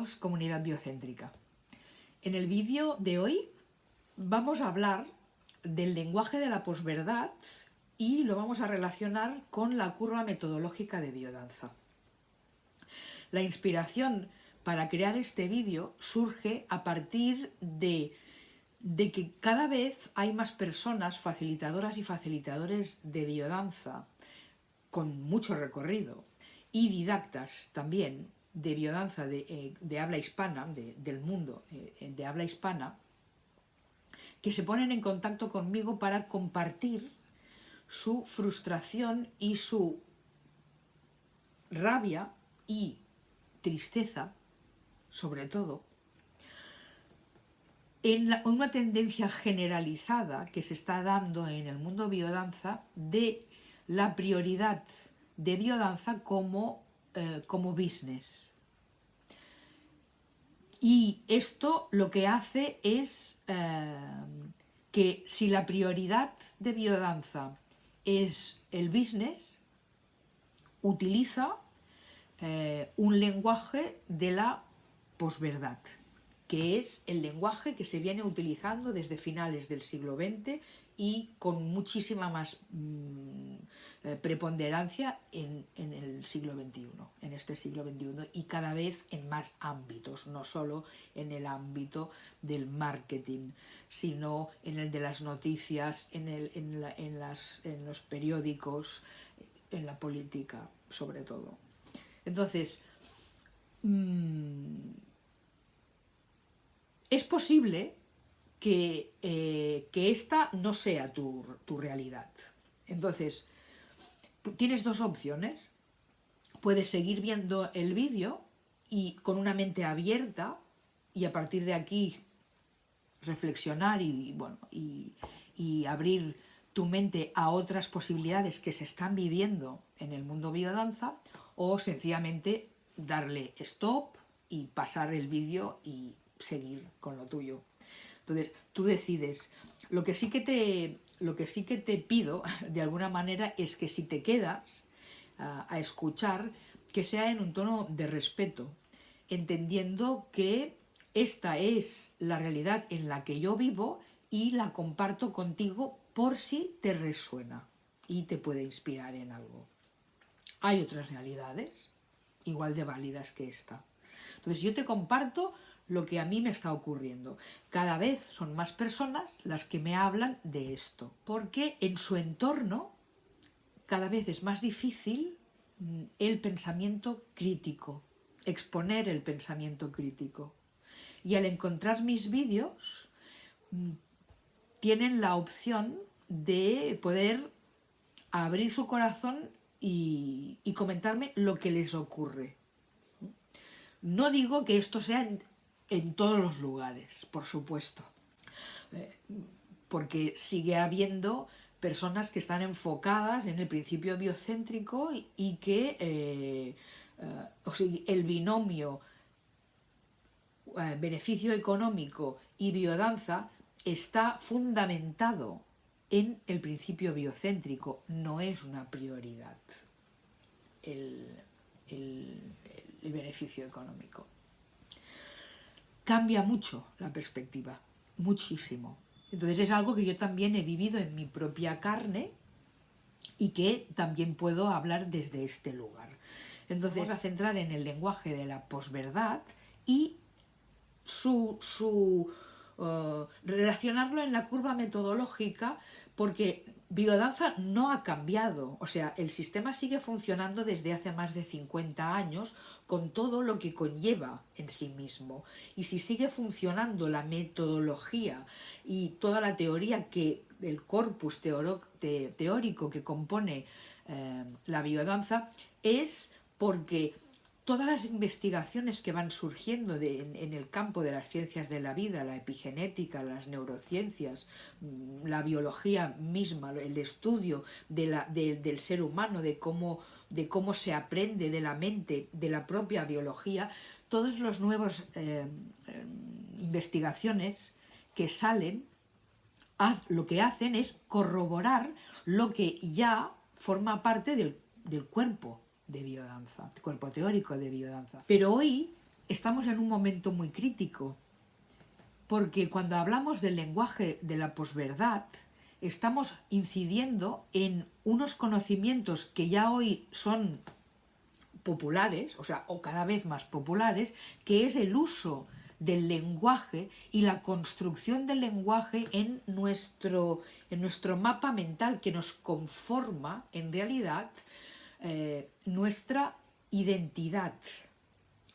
Bienvenidos, comunidad biocéntrica. En el vídeo de hoy vamos a hablar del lenguaje de la posverdad y lo vamos a relacionar con la curva metodológica de biodanza. La inspiración para crear este vídeo surge a partir de que cada vez hay más personas facilitadoras y facilitadores de biodanza con mucho recorrido y didactas también de biodanza de habla hispana, del mundo de habla hispana, que se ponen en contacto conmigo para compartir su frustración y su rabia y tristeza, sobre todo, en una tendencia generalizada que se está dando en el mundo biodanza de la prioridad de biodanza como business. Y esto lo que hace es que si la prioridad de biodanza es el business, utiliza un lenguaje de la posverdad, que es el lenguaje que se viene utilizando desde finales del siglo XX y con muchísima más preponderancia en el siglo XXI, en este siglo XXI, y cada vez en más ámbitos, no solo en el ámbito del marketing, sino en el de las noticias, en los periódicos, en la política, sobre todo. Entonces, es posible que esta no sea tu realidad. Entonces, tienes dos opciones. Puedes seguir viendo el vídeo y con una mente abierta y a partir de aquí reflexionar y abrir tu mente a otras posibilidades que se están viviendo en el mundo biodanza, o sencillamente darle stop y pasar el vídeo y seguir con lo tuyo. Entonces, tú decides. Lo que sí que te pido, de alguna manera, es que si te quedas a escuchar, que sea en un tono de respeto, entendiendo que esta es la realidad en la que yo vivo y la comparto contigo por si te resuena y te puede inspirar en algo. Hay otras realidades igual de válidas que esta. Entonces yo te comparto lo que a mí me está ocurriendo. Cada vez son más personas las que me hablan de esto, porque en su entorno cada vez es más difícil el pensamiento crítico, exponer el pensamiento crítico. Y al encontrar mis vídeos, tienen la opción de poder abrir su corazón y comentarme lo que les ocurre. No digo que esto sea en todos los lugares, por supuesto, porque sigue habiendo personas que están enfocadas en el principio biocéntrico y que el binomio beneficio económico y biodanza está fundamentado en el principio biocéntrico, no es una prioridad el beneficio económico. Cambia mucho la perspectiva, muchísimo. Entonces es algo que yo también he vivido en mi propia carne y que también puedo hablar desde este lugar. Entonces vamos a centrar en el lenguaje de la posverdad y relacionarlo en la curva metodológica, porque biodanza no ha cambiado, o sea, el sistema sigue funcionando desde hace más de 50 años con todo lo que conlleva en sí mismo, y si sigue funcionando la metodología y toda la teoría el corpus teórico que compone la biodanza, es porque todas las investigaciones que van surgiendo en el campo de las ciencias de la vida, la epigenética, las neurociencias, la biología misma, el estudio del ser humano, de cómo se aprende de la mente, de la propia biología, todas las nuevas investigaciones que salen, lo que hacen es corroborar lo que ya forma parte del cuerpo de biodanza, cuerpo teórico de biodanza. Pero hoy estamos en un momento muy crítico, porque cuando hablamos del lenguaje de la posverdad, estamos incidiendo en unos conocimientos que ya hoy son populares, o cada vez más populares, que es el uso del lenguaje y la construcción del lenguaje en nuestro mapa mental, que nos conforma en realidad nuestra identidad,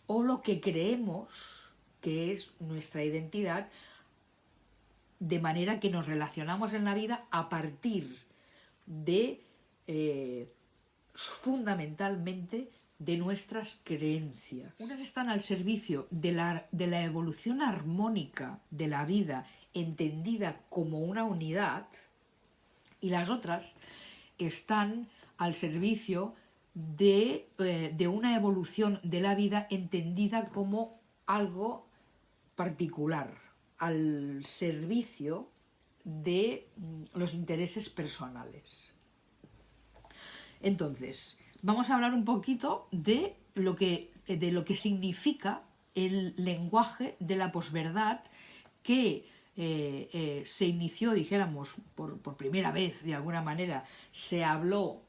o lo que creemos que es nuestra identidad, de manera que nos relacionamos en la vida a partir de fundamentalmente de nuestras creencias. Unas están al servicio de la evolución armónica de la vida, entendida como una unidad, y las otras están al servicio de una evolución de la vida entendida como algo particular, al servicio de los intereses personales. Entonces, vamos a hablar un poquito de lo que significa el lenguaje de la posverdad, que se inició, dijéramos, por primera vez, de alguna manera, se habló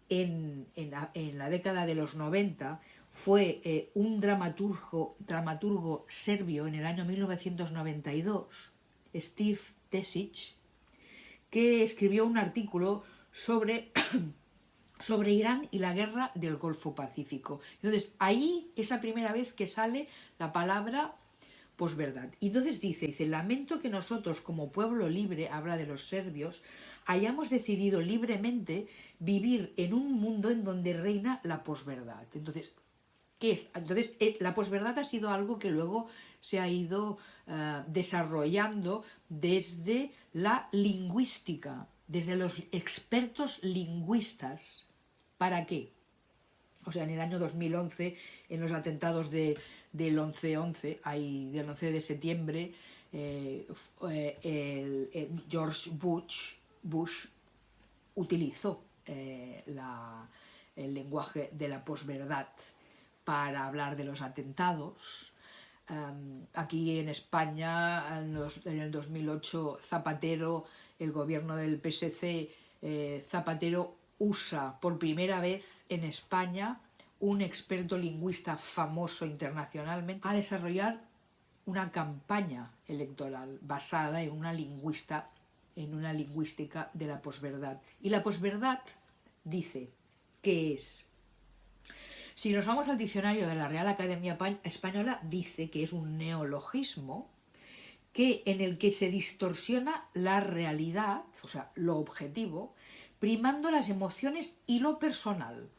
en la década de los 90, fue un dramaturgo serbio en el año 1992, Steve Tesic, que escribió un artículo sobre Irán y la guerra del Golfo Pacífico. Entonces, ahí es la primera vez que sale la palabra posverdad. Y entonces dice, lamento que nosotros como pueblo libre, habla de los serbios, hayamos decidido libremente vivir en un mundo en donde reina la posverdad. Entonces, ¿qué es? Entonces, la posverdad ha sido algo que luego se ha ido desarrollando desde la lingüística, desde los expertos lingüistas. ¿Para qué? O sea, en el año 2011, en los atentados del 11-11, del 11 de septiembre, George Bush utilizó el lenguaje de la posverdad para hablar de los atentados. Aquí en España, en el 2008, Zapatero, el gobierno del PSC, Zapatero usa por primera vez en España un experto lingüista famoso internacionalmente a desarrollar una campaña electoral basada en una lingüística de la posverdad. Y la posverdad dice que es, si nos vamos al diccionario de la Real Academia Española, dice que es un neologismo en el que se distorsiona la realidad, o sea, lo objetivo, primando las emociones y lo personal,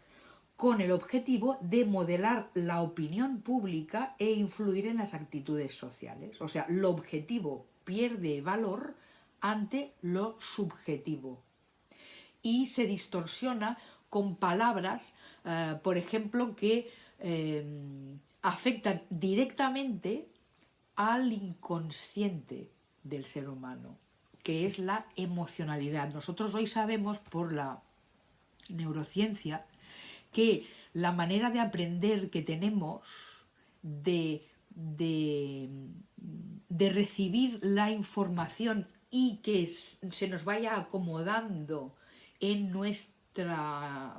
con el objetivo de modelar la opinión pública e influir en las actitudes sociales. O sea, lo objetivo pierde valor ante lo subjetivo y se distorsiona con palabras, por ejemplo, que afectan directamente al inconsciente del ser humano, que es la emocionalidad. Nosotros hoy sabemos por la neurociencia que la manera de aprender que tenemos de recibir la información y que se nos vaya acomodando en nuestra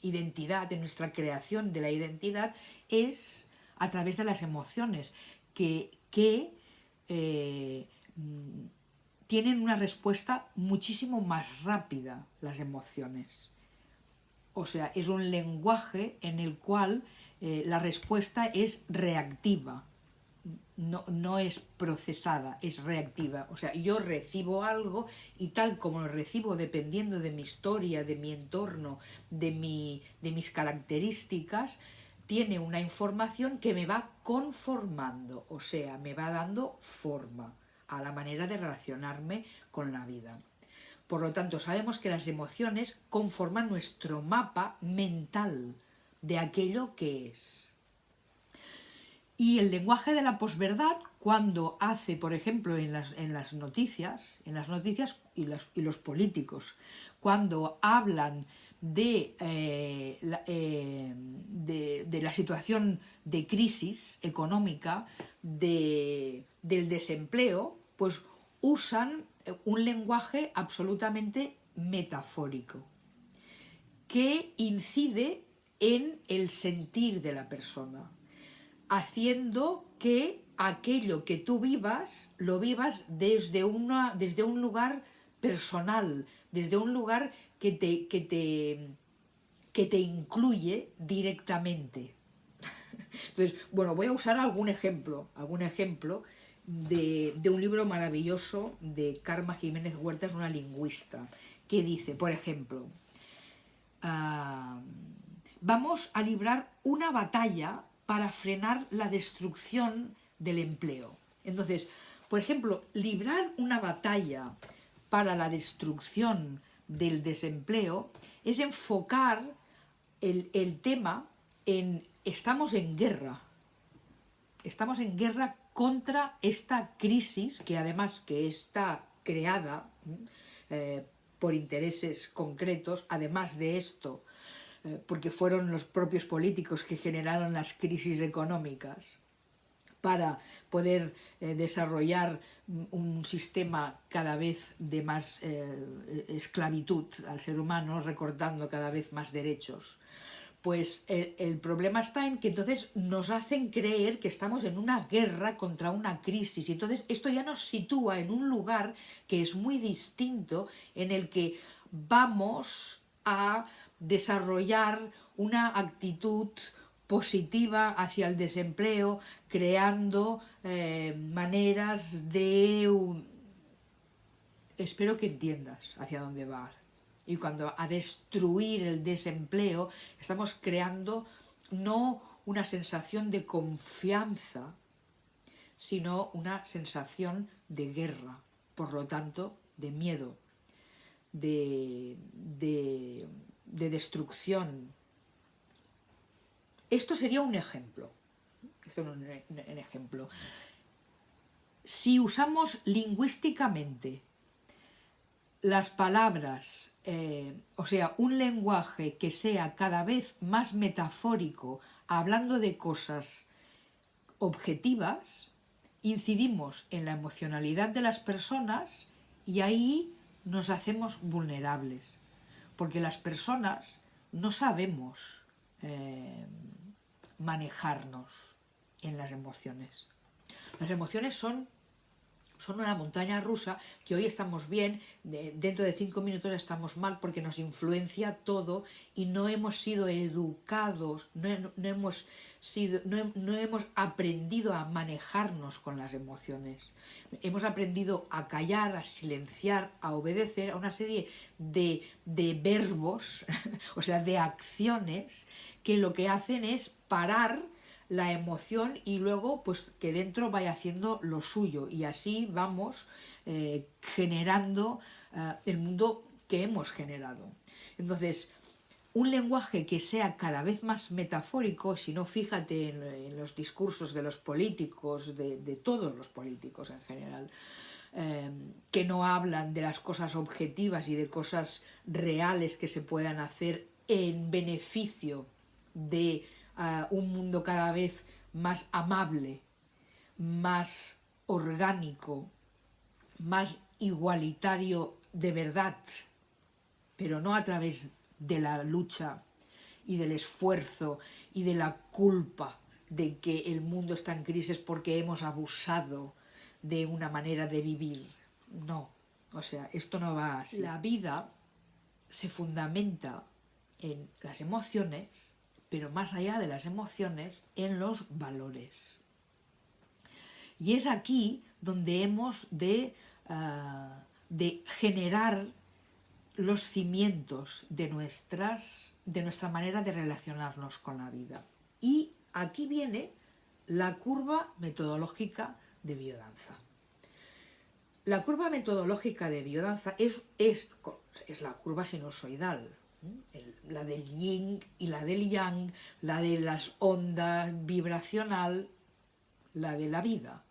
identidad, en nuestra creación de la identidad, es a través de las emociones, que tienen una respuesta muchísimo más rápida, las emociones. O sea, es un lenguaje en el cual la respuesta es reactiva, no es procesada, es reactiva. O sea, yo recibo algo y tal como lo recibo, dependiendo de mi historia, de mi entorno, de mis características, tiene una información que me va conformando, o sea, me va dando forma a la manera de relacionarme con la vida. Por lo tanto, sabemos que las emociones conforman nuestro mapa mental de aquello que es. Y el lenguaje de la posverdad, cuando hace, por ejemplo, en las noticias y los políticos, cuando hablan de la situación de crisis económica, del desempleo, pues usan un lenguaje absolutamente metafórico que incide en el sentir de la persona, haciendo que aquello que tú vivas, lo vivas desde un lugar personal, desde un lugar que te incluye directamente. Entonces, bueno, voy a usar algún ejemplo de un libro maravilloso de Karma Jiménez Huertas, una lingüista, que dice, por ejemplo, vamos a librar una batalla para frenar la destrucción del empleo. Entonces, por ejemplo, librar una batalla para la destrucción del desempleo es enfocar el tema en estamos en guerra contra esta crisis que además que está creada por intereses concretos, además de esto, porque fueron los propios políticos que generaron las crisis económicas para poder desarrollar un sistema cada vez de más esclavitud al ser humano, recortando cada vez más derechos. Pues el problema está en que entonces nos hacen creer que estamos en una guerra contra una crisis. Y entonces esto ya nos sitúa en un lugar que es muy distinto, en el que vamos a desarrollar una actitud positiva hacia el desempleo, creando maneras de... Espero que entiendas hacia dónde va. Y cuando a destruir el desempleo estamos creando no una sensación de confianza, sino una sensación de guerra, por lo tanto, de miedo, de destrucción. Esto sería un ejemplo. Si usamos lingüísticamente las palabras, o sea, un lenguaje que sea cada vez más metafórico, hablando de cosas objetivas, incidimos en la emocionalidad de las personas y ahí nos hacemos vulnerables, porque las personas no sabemos manejarnos en las emociones. Las emociones son una montaña rusa que hoy estamos bien, dentro de 5 minutos estamos mal porque nos influencia todo y no hemos sido educados, no hemos aprendido a manejarnos con las emociones. Hemos aprendido a callar, a silenciar, a obedecer a una serie de verbos, o sea, de acciones que lo que hacen es parar la emoción y luego pues que dentro vaya haciendo lo suyo y así vamos generando el mundo que hemos generado. Entonces, un lenguaje que sea cada vez más metafórico, si no fíjate en los discursos de los políticos, de todos los políticos en general, que no hablan de las cosas objetivas y de cosas reales que se puedan hacer en beneficio de un mundo cada vez más amable, más orgánico, más igualitario de verdad, pero no a través de la lucha y del esfuerzo y de la culpa de que el mundo está en crisis porque hemos abusado de una manera de vivir. No, o sea, esto no va así. La vida se fundamenta en las emociones, pero más allá de las emociones, en los valores. Y es aquí donde hemos de generar los cimientos de nuestra manera de relacionarnos con la vida. Y aquí viene la curva metodológica de biodanza. La curva metodológica de biodanza es la curva sinusoidal, la del yin y la del yang, la de las ondas vibracional, la de la vida.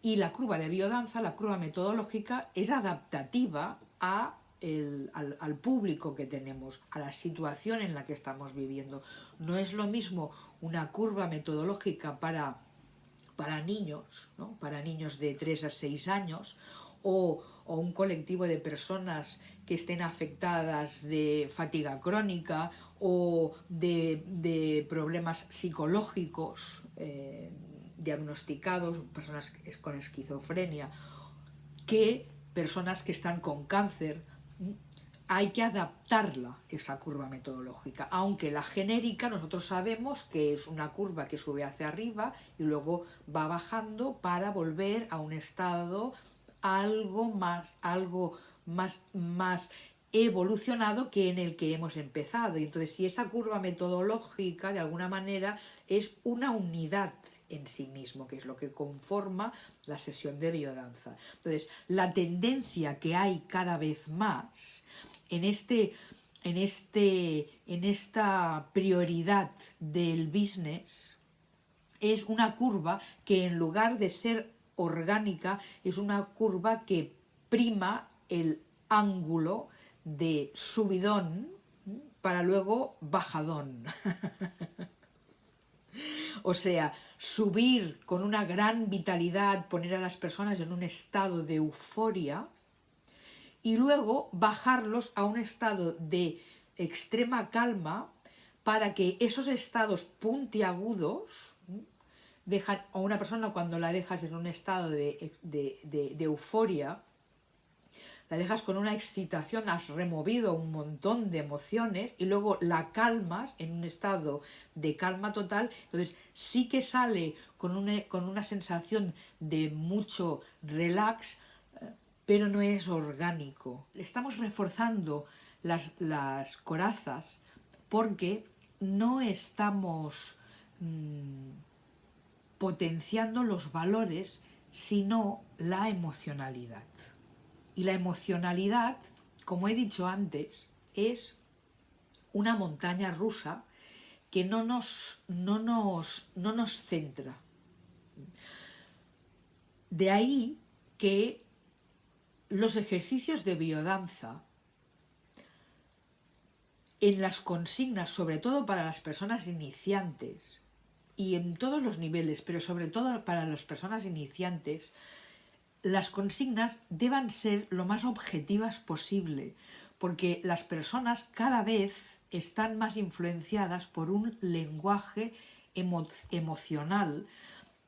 Y la curva de biodanza, la curva metodológica, es adaptativa al público que tenemos, a la situación en la que estamos viviendo. No es lo mismo una curva metodológica para niños, ¿no? Para niños de 3 a 6 años, o un colectivo de personas que estén afectadas de fatiga crónica o de problemas psicológicos diagnosticados, personas con esquizofrenia, que personas que están con cáncer. Hay que adaptarla, esa curva metodológica, aunque la genérica nosotros sabemos que es una curva que sube hacia arriba y luego va bajando para volver a un estado algo más evolucionado que en el que hemos empezado. Y entonces, si esa curva metodológica de alguna manera es una unidad en sí mismo, que es lo que conforma la sesión de biodanza. Entonces, la tendencia que hay cada vez más en esta prioridad del business es una curva que, en lugar de ser orgánica, es una curva que prima el ángulo de subidón para luego bajadón. O sea, subir con una gran vitalidad, poner a las personas en un estado de euforia y luego bajarlos a un estado de extrema calma para que esos estados puntiagudos, dejan a una persona, cuando la dejas en un estado de euforia, la dejas con una excitación, has removido un montón de emociones y luego la calmas en un estado de calma total. Entonces sí que sale con una sensación de mucho relax, pero no es orgánico. Estamos reforzando las corazas porque no estamos potenciando los valores, sino la emocionalidad. Y la emocionalidad, como he dicho antes, es una montaña rusa que no nos centra. De ahí que los ejercicios de biodanza, en las consignas, sobre todo para las personas iniciantes, y en todos los niveles, pero sobre todo para las personas iniciantes, las consignas deban ser lo más objetivas posible, porque las personas cada vez están más influenciadas por un lenguaje emocional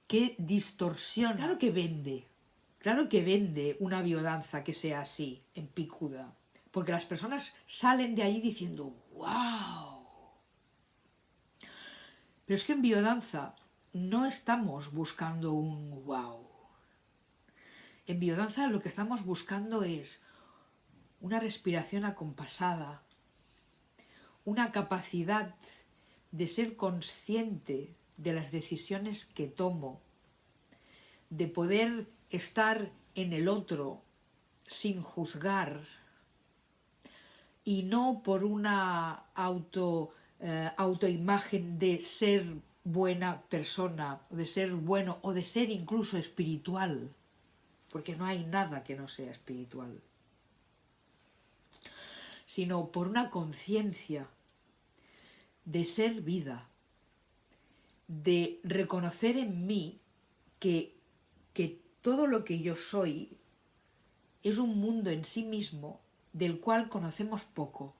que distorsiona. Claro que vende una biodanza que sea así, en picuda, porque las personas salen de allí diciendo ¡wow! Pero es que en biodanza no estamos buscando un wow. En biodanza lo que estamos buscando es una respiración acompasada, una capacidad de ser consciente de las decisiones que tomo, de poder estar en el otro sin juzgar y no por una autoimagen de ser buena persona, de ser bueno o de ser incluso espiritual, porque no hay nada que no sea espiritual, sino por una conciencia de ser vida, de reconocer en mí que todo lo que yo soy es un mundo en sí mismo del cual conocemos poco,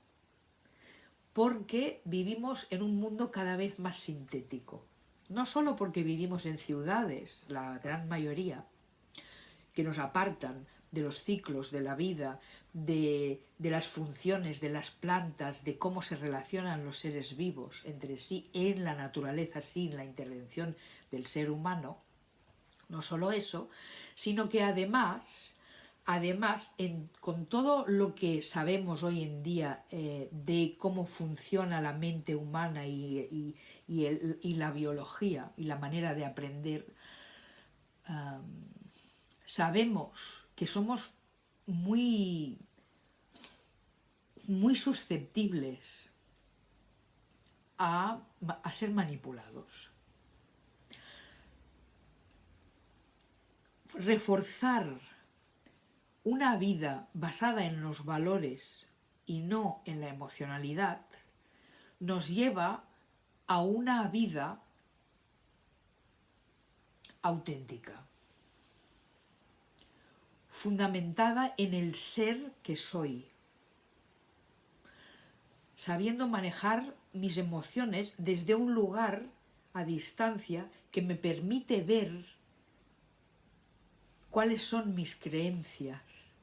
porque vivimos en un mundo cada vez más sintético. No solo porque vivimos en ciudades, la gran mayoría, que nos apartan de los ciclos de la vida, de las funciones de las plantas, de cómo se relacionan los seres vivos entre sí en la naturaleza sin la intervención del ser humano. No solo eso, sino que además con todo lo que sabemos hoy en día de cómo funciona la mente humana y la biología y la manera de aprender, sabemos que somos muy susceptibles a ser manipulados. reforzar una vida basada en los valores y no en la emocionalidad nos lleva a una vida auténtica, fundamentada en el ser que soy, sabiendo manejar mis emociones desde un lugar a distancia que me permite ver cuáles son mis creencias,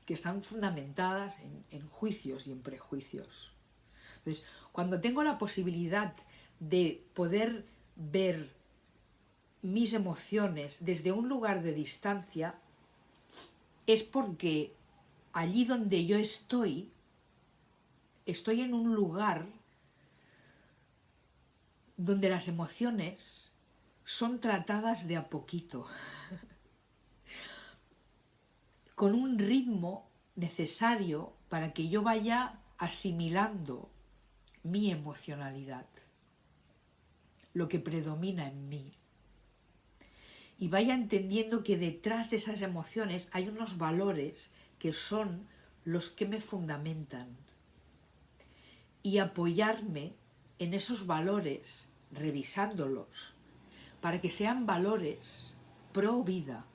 que están fundamentadas en juicios y en prejuicios. Entonces, cuando tengo la posibilidad de poder ver mis emociones desde un lugar de distancia, es porque allí donde yo estoy en un lugar donde las emociones son tratadas de a poquito, con un ritmo necesario para que yo vaya asimilando mi emocionalidad, lo que predomina en mí, y vaya entendiendo que detrás de esas emociones hay unos valores que son los que me fundamentan, y apoyarme en esos valores, revisándolos, para que sean valores pro vida,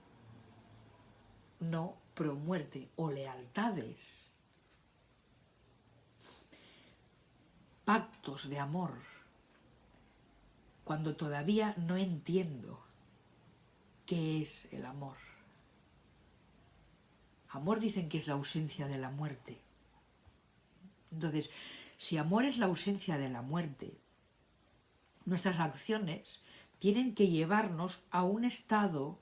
no pro muerte, o lealtades, pactos de amor, cuando todavía no entiendo qué es el amor. Amor dicen que es la ausencia de la muerte. Entonces, si amor es la ausencia de la muerte, nuestras acciones tienen que llevarnos a un estado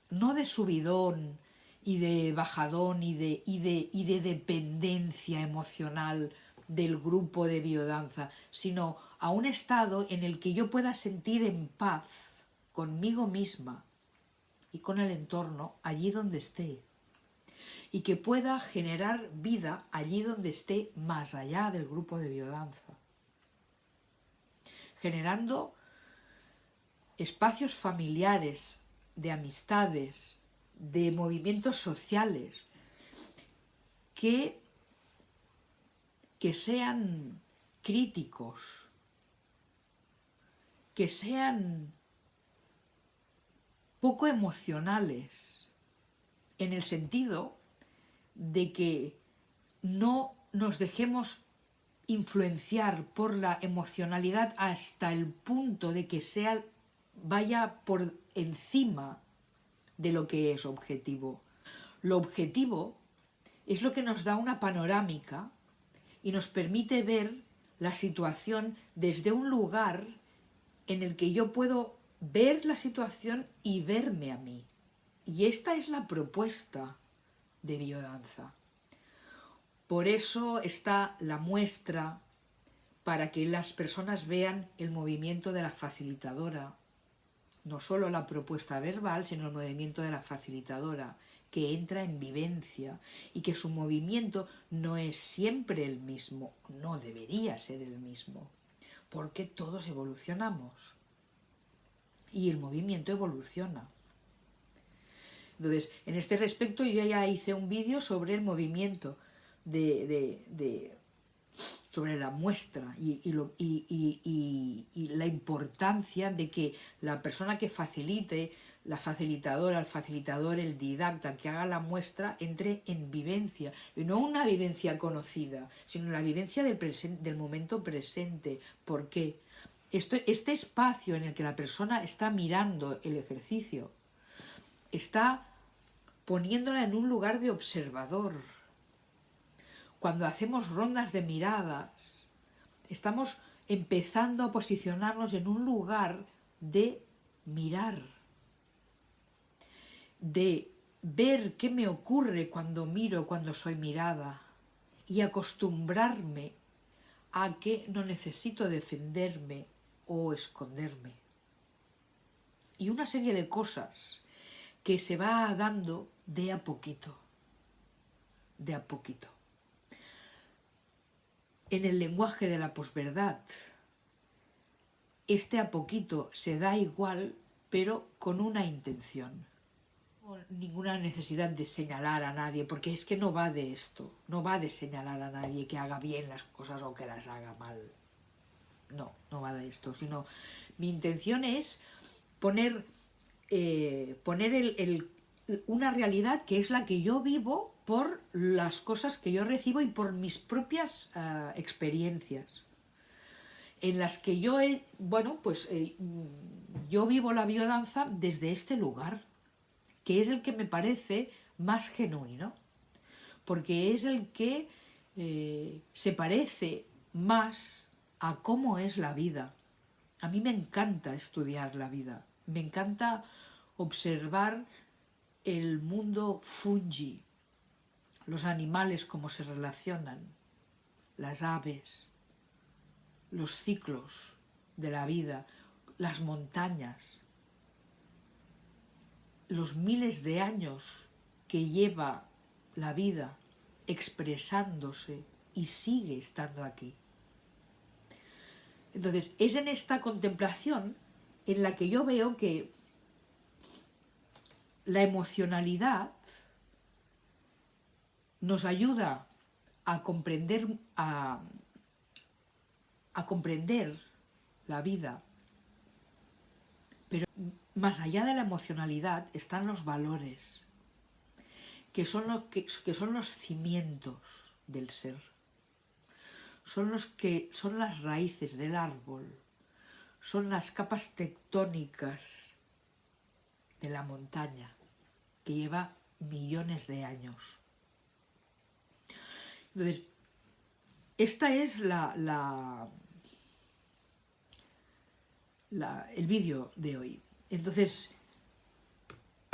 no de subidón y de bajadón y de dependencia emocional del grupo de biodanza, sino a un estado en el que yo pueda sentir en paz conmigo misma y con el entorno allí donde esté, y que pueda generar vida allí donde esté más allá del grupo de biodanza, generando espacios familiares, de amistades, de movimientos sociales que sean críticos, que sean poco emocionales, en el sentido de que no nos dejemos influenciar por la emocionalidad hasta el punto de que vaya por encima de lo que es objetivo. Lo objetivo es lo que nos da una panorámica y nos permite ver la situación desde un lugar en el que yo puedo ver la situación y verme a mí. Y esta es la propuesta de biodanza. Por eso está la muestra, para que las personas vean el movimiento de la facilitadora, no solo la propuesta verbal, sino el movimiento de la facilitadora, que entra en vivencia y que su movimiento no es siempre el mismo, no debería ser el mismo, porque todos evolucionamos y el movimiento evoluciona. Entonces, en este respecto yo ya hice un vídeo sobre el movimiento sobre la muestra y la importancia de que la persona que facilite, la facilitadora, el facilitador, el didacta, que haga la muestra, entre en vivencia, y no una vivencia conocida, sino la vivencia del momento presente. ¿Por qué? Este espacio en el que la persona está mirando el ejercicio, está poniéndola en un lugar de observador. Cuando hacemos rondas de miradas, estamos empezando a posicionarnos en un lugar de mirar, de ver qué me ocurre cuando miro, cuando soy mirada, y acostumbrarme a que no necesito defenderme o esconderme. Y una serie de cosas que se va dando de a poquito, de a poquito. En el lenguaje de la posverdad, este a poquito se da igual pero con una intención. No, ninguna necesidad de señalar a nadie, porque es que no va de esto, no va de señalar a nadie que haga bien las cosas o que las haga mal. No, no va de esto, sino mi intención es poner, una realidad que es la que yo vivo por las cosas que yo recibo y por mis propias experiencias, en las que yo yo vivo la biodanza desde este lugar, que es el que me parece más genuino, porque es el que se parece más a cómo es la vida. A mí me encanta estudiar la vida, me encanta observar el mundo fungi, los animales cómo se relacionan, las aves, los ciclos de la vida, las montañas, los miles de años que lleva la vida expresándose y sigue estando aquí. Entonces, es en esta contemplación en la que yo veo que la emocionalidad nos ayuda a comprender, a comprender la vida, pero más allá de la emocionalidad están los valores, que son los cimientos del ser, son las raíces del árbol, son las capas tectónicas de la montaña que lleva millones de años. Entonces, esta es el vídeo de hoy. Entonces,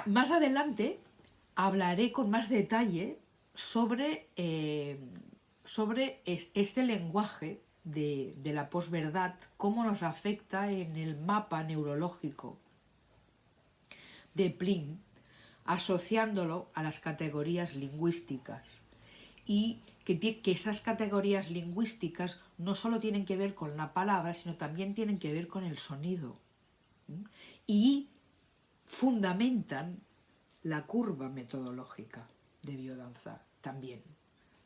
más adelante hablaré con más detalle sobre este lenguaje de la posverdad, cómo nos afecta en el mapa neurológico de Plin, asociándolo a las categorías lingüísticas, y que esas categorías lingüísticas no solo tienen que ver con la palabra, sino también tienen que ver con el sonido, y fundamentan la curva metodológica de biodanza también,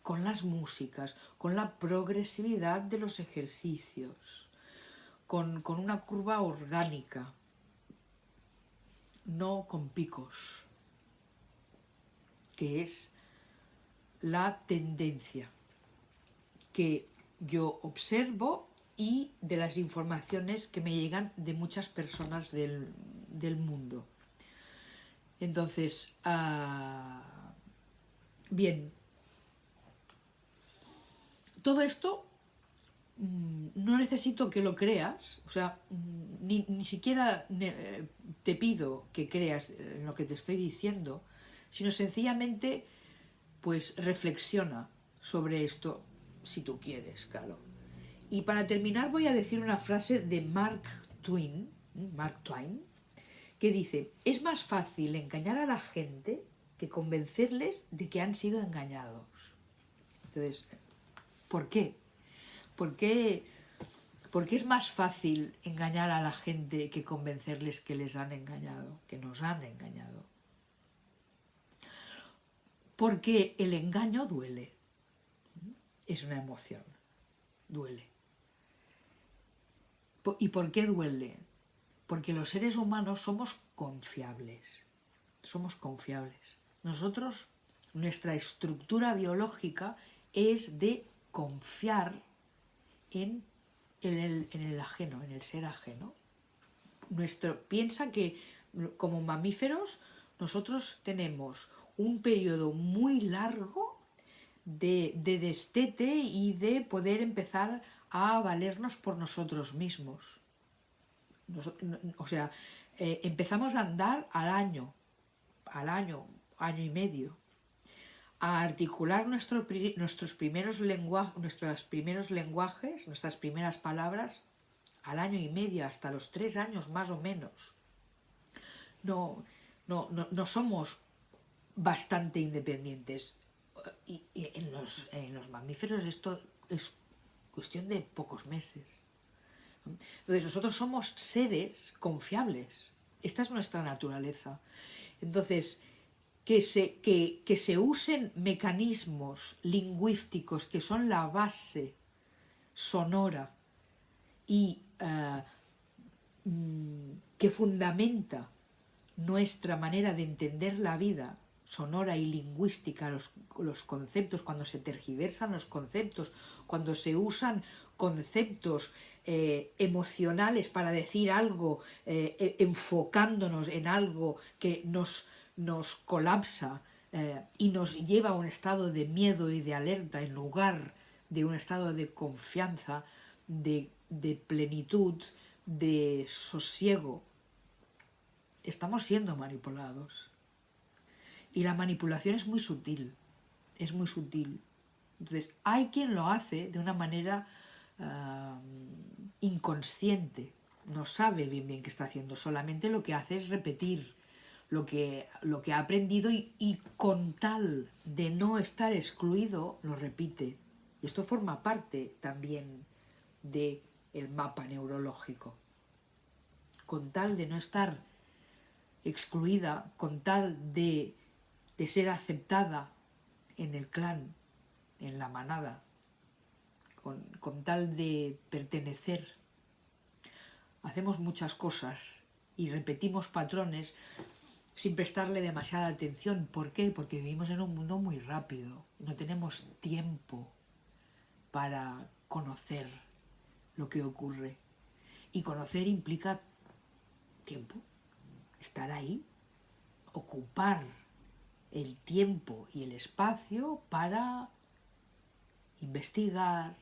con las músicas, con la progresividad de los ejercicios, con una curva orgánica, no con picos, que es la tendencia que yo observo y de las informaciones que me llegan de muchas personas del mundo. Entonces, bien, todo esto no necesito que lo creas, o sea, ni siquiera te pido que creas en lo que te estoy diciendo, sino sencillamente pues reflexiona sobre esto si tú quieres, claro. Y para terminar voy a decir una frase de Mark Twain, que dice: es más fácil engañar a la gente que convencerles de que han sido engañados. Entonces, ¿por qué? ¿Por qué es más fácil engañar a la gente que convencerles que les han engañado, que nos han engañado? Porque el engaño duele. Es una emoción. Duele. ¿Y por qué duele? Porque los seres humanos somos confiables. Somos confiables. Nosotros, nuestra estructura biológica es de confiar en el ajeno, en el ser ajeno. Piensa que como mamíferos nosotros tenemos un periodo muy largo de destete y de poder empezar a valernos por nosotros mismos. Empezamos a andar al año, año y medio, a articular nuestros primeros lenguajes, nuestras primeras palabras, al año y medio, hasta los 3 años más o menos. No somos bastante independientes. Y en los mamíferos esto es cuestión de pocos meses. Entonces nosotros somos seres confiables. Esta es nuestra naturaleza. Entonces, que se usen mecanismos lingüísticos que son la base sonora y que fundamenta nuestra manera de entender la vida sonora y lingüística, los conceptos, cuando se tergiversan los conceptos, cuando se usan conceptos emocionales para decir algo, enfocándonos en algo que nos colapsa y nos lleva a un estado de miedo y de alerta en lugar de un estado de confianza, de plenitud, de sosiego. Estamos siendo manipulados. Y la manipulación es muy sutil, es muy sutil. Entonces, hay quien lo hace de una manera inconsciente, no sabe bien qué está haciendo, solamente lo que hace es repetir lo que ha aprendido y con tal de no estar excluido, lo repite. Y esto forma parte también del mapa neurológico. Con tal de no estar excluida, con tal de ser aceptada en el clan, en la manada, con tal de pertenecer. Hacemos muchas cosas y repetimos patrones sin prestarle demasiada atención. ¿Por qué? Porque vivimos en un mundo muy rápido. No tenemos tiempo para conocer lo que ocurre. Y conocer implica tiempo. Estar ahí, ocupar el tiempo y el espacio para investigar,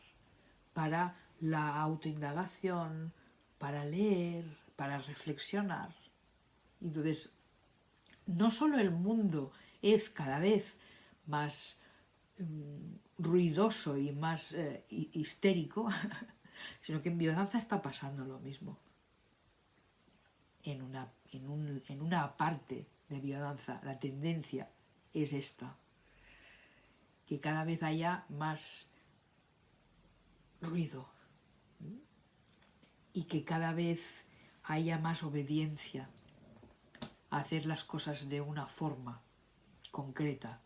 para la autoindagación, para leer, para reflexionar. Entonces, no solo el mundo es cada vez más ruidoso y más histérico, sino que en biodanza está pasando lo mismo. En una parte de biodanza la tendencia es esta, que cada vez haya más ruido y que cada vez haya más obediencia a hacer las cosas de una forma concreta.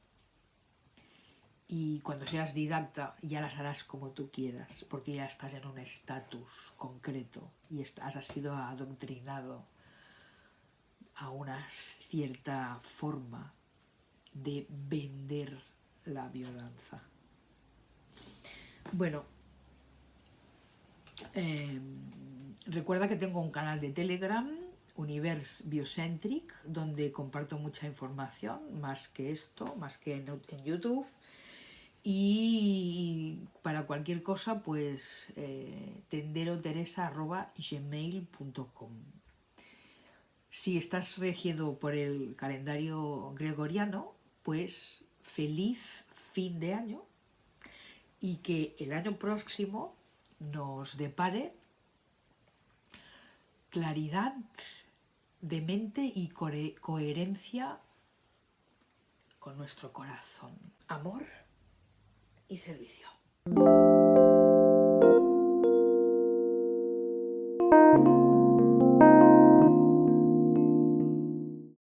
Y cuando seas didacta ya las harás como tú quieras, porque ya estás en un estatus concreto y has sido adoctrinado a una cierta forma de vender la biodanza. Bueno, recuerda que tengo un canal de Telegram, Universe Biocentric, donde comparto mucha información, más que esto, más que en YouTube. Y para cualquier cosa, pues tenderoteresa@gmail.com. Si estás regido por el calendario gregoriano, pues feliz fin de año y que el año próximo nos depare claridad de mente y coherencia con nuestro corazón. Amor y servicio.